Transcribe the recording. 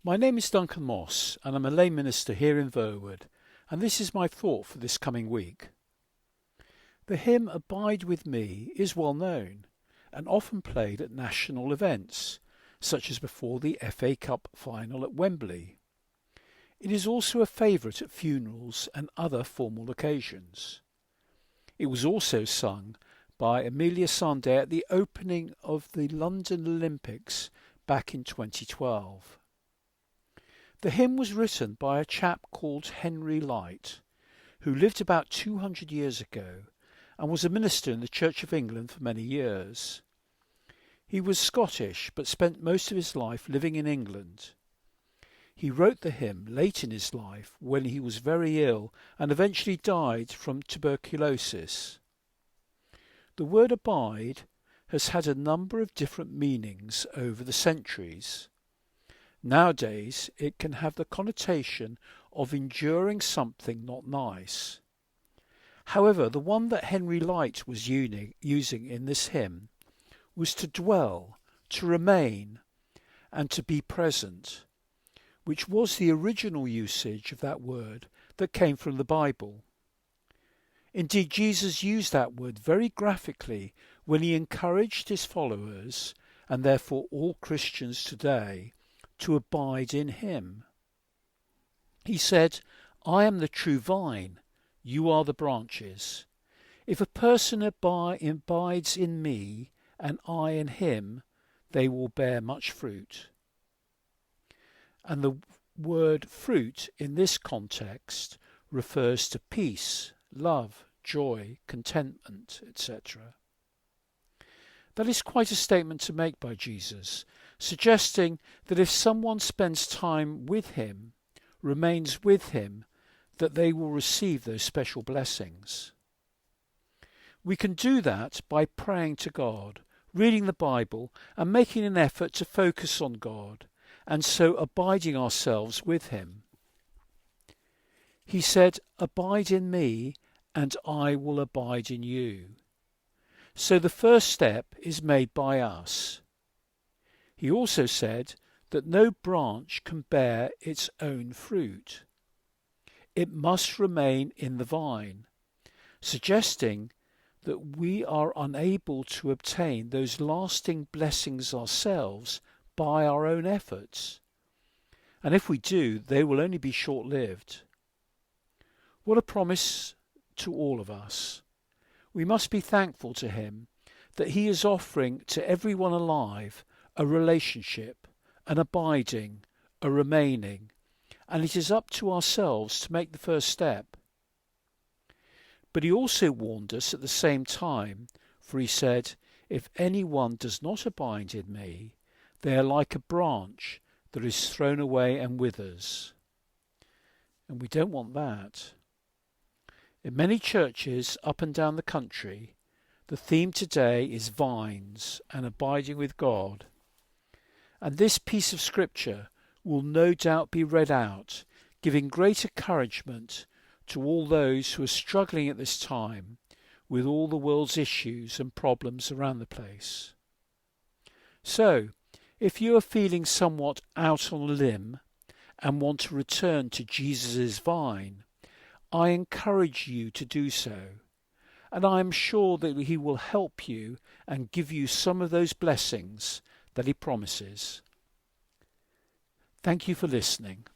My name is Duncan Moss, and I'm a lay minister here in Verwood, and this is my thought for this coming week. The hymn Abide With Me is well known and often played at national events, such as before the FA Cup final at Wembley. It is also a favourite at funerals and other formal occasions. It was also sung by Emilia Sandé at the opening of the London Olympics back in 2012. The hymn was written by a chap called Henry Lyte, who lived about 200 years ago and was a minister in the Church of England for many years. He was Scottish but spent most of his life living in England. He wrote the hymn late in his life when he was very ill and eventually died from tuberculosis. The word abide has had a number of different meanings over the centuries. Nowadays it can have the connotation of enduring something not nice. However, the one that Henry Lyte was using in this hymn was to dwell, to remain, and to be present, which was the original usage of that word that came from the Bible. Indeed, Jesus used that word very graphically when he encouraged his followers, and therefore all Christians today, to abide in him. He said, "I am the true vine, you are the branches. If a person abides in me and I in him, they will bear much fruit." And the word fruit in this context refers to peace, love, joy, contentment, etc. That is quite a statement to make by Jesus, suggesting that if someone spends time with him, remains with him, that they will receive those special blessings. We can do that by praying to God, reading the Bible, and making an effort to focus on God, and so abiding ourselves with him. He said, "Abide in me, and I will abide in you." So the first step is made by us. He also said that no branch can bear its own fruit. It must remain in the vine, suggesting that we are unable to obtain those lasting blessings ourselves by our own efforts. And if we do, they will only be short-lived. What a promise to all of us. We must be thankful to him that he is offering to everyone alive a relationship, an abiding, a remaining, and it is up to ourselves to make the first step. But he also warned us at the same time, for he said, "If anyone does not abide in me, they are like a branch that is thrown away and withers." And we don't want that. In many churches up and down the country, the theme today is vines and abiding with God. And this piece of scripture will no doubt be read out, giving great encouragement to all those who are struggling at this time with all the world's issues and problems around the place. So, if you are feeling somewhat out on a limb and want to return to Jesus' vine, I encourage you to do so, and I am sure that he will help you and give you some of those blessings that he promises. Thank you for listening.